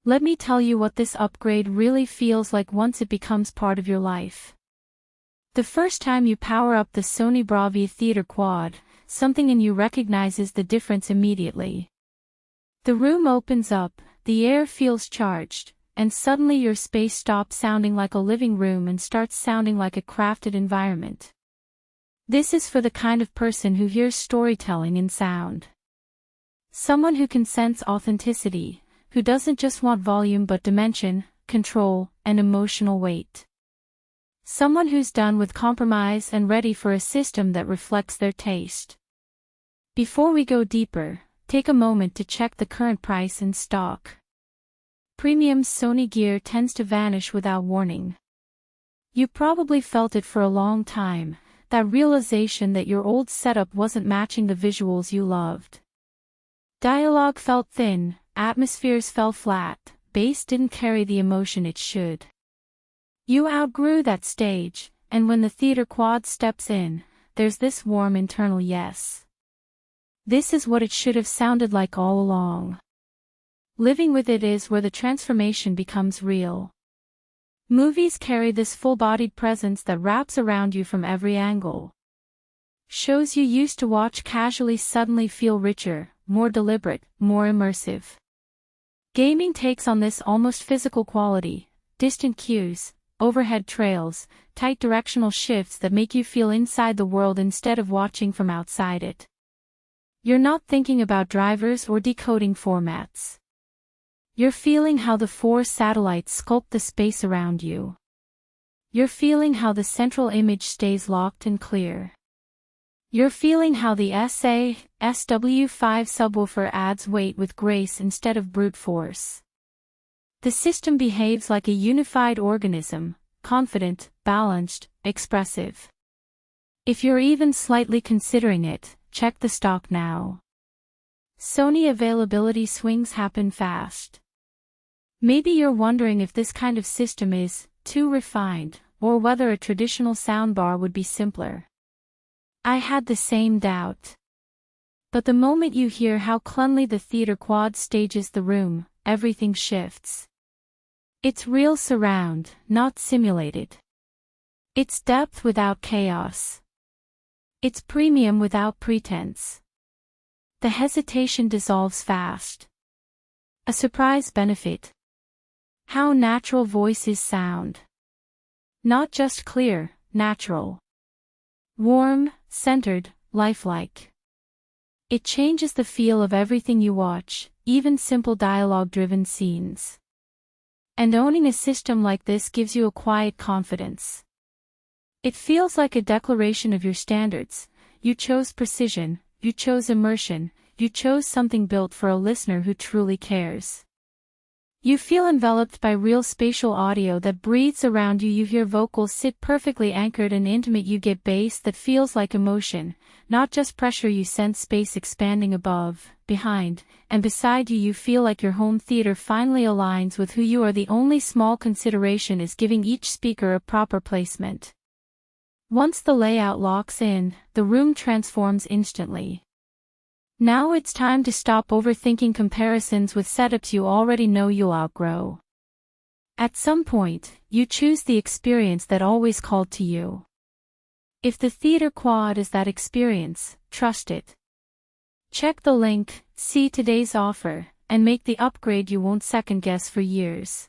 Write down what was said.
Let me tell you what this upgrade really feels like once it becomes part of your life. The first time you power up the Sony BRAVIA Theater Quad, something in you recognizes the difference immediately. The room opens up, the air feels charged, and suddenly your space stops sounding like a living room and starts sounding like a crafted environment. This is for the kind of person who hears storytelling in sound. Someone who can sense authenticity, who doesn't just want volume but dimension, control, and emotional weight. Someone who's done with compromise and ready for a system that reflects their taste. Before we go deeper, take a moment to check the current price in stock. Premium Sony gear tends to vanish without warning. You probably felt it for a long time, that realization that your old setup wasn't matching the visuals you loved. Dialogue felt thin, atmospheres fell flat, bass didn't carry the emotion it should. You outgrew that stage, and when the Theater Quad steps in, there's this warm internal yes. This is what it should have sounded like all along. Living with it is where the transformation becomes real. Movies carry this full-bodied presence that wraps around you from every angle. Shows you used to watch casually suddenly feel richer, more deliberate, more immersive. Gaming takes on this almost physical quality, distant cues, overhead trails, tight directional shifts that make you feel inside the world instead of watching from outside it. You're not thinking about drivers or decoding formats. You're feeling how the 4 satellites sculpt the space around you. You're feeling how the central image stays locked and clear. You're feeling how the SA-SW5 subwoofer adds weight with grace instead of brute force. The system behaves like a unified organism, confident, balanced, expressive. If you're even slightly considering it, check the stock now. Sony availability swings happen fast. Maybe you're wondering if this kind of system is too refined, or whether a traditional soundbar would be simpler. I had the same doubt. But the moment you hear how cleanly the Theater Quad stages the room, everything shifts. It's real surround, not simulated. It's depth without chaos. It's premium without pretense. The hesitation dissolves fast. A surprise benefit. How natural voices sound. Not just clear, natural. Warm, centered, lifelike. It changes the feel of everything you watch, even simple dialogue-driven scenes. And owning a system like this gives you a quiet confidence. It feels like a declaration of your standards. You chose precision, you chose immersion, you chose something built for a listener who truly cares. You feel enveloped by real spatial audio that breathes around you. You hear vocals sit perfectly anchored and intimate. You get bass that feels like emotion, not just pressure. You sense space expanding above, behind, and beside you. You feel like your home theater finally aligns with who you are. The only small consideration is giving each speaker a proper placement. Once the layout locks in, the room transforms instantly. Now it's time to stop overthinking comparisons with setups you already know you'll outgrow. At some point, you choose the experience that always called to you. If the Theater Quad is that experience, trust it. Check the link, see today's offer, and make the upgrade you won't second guess for years.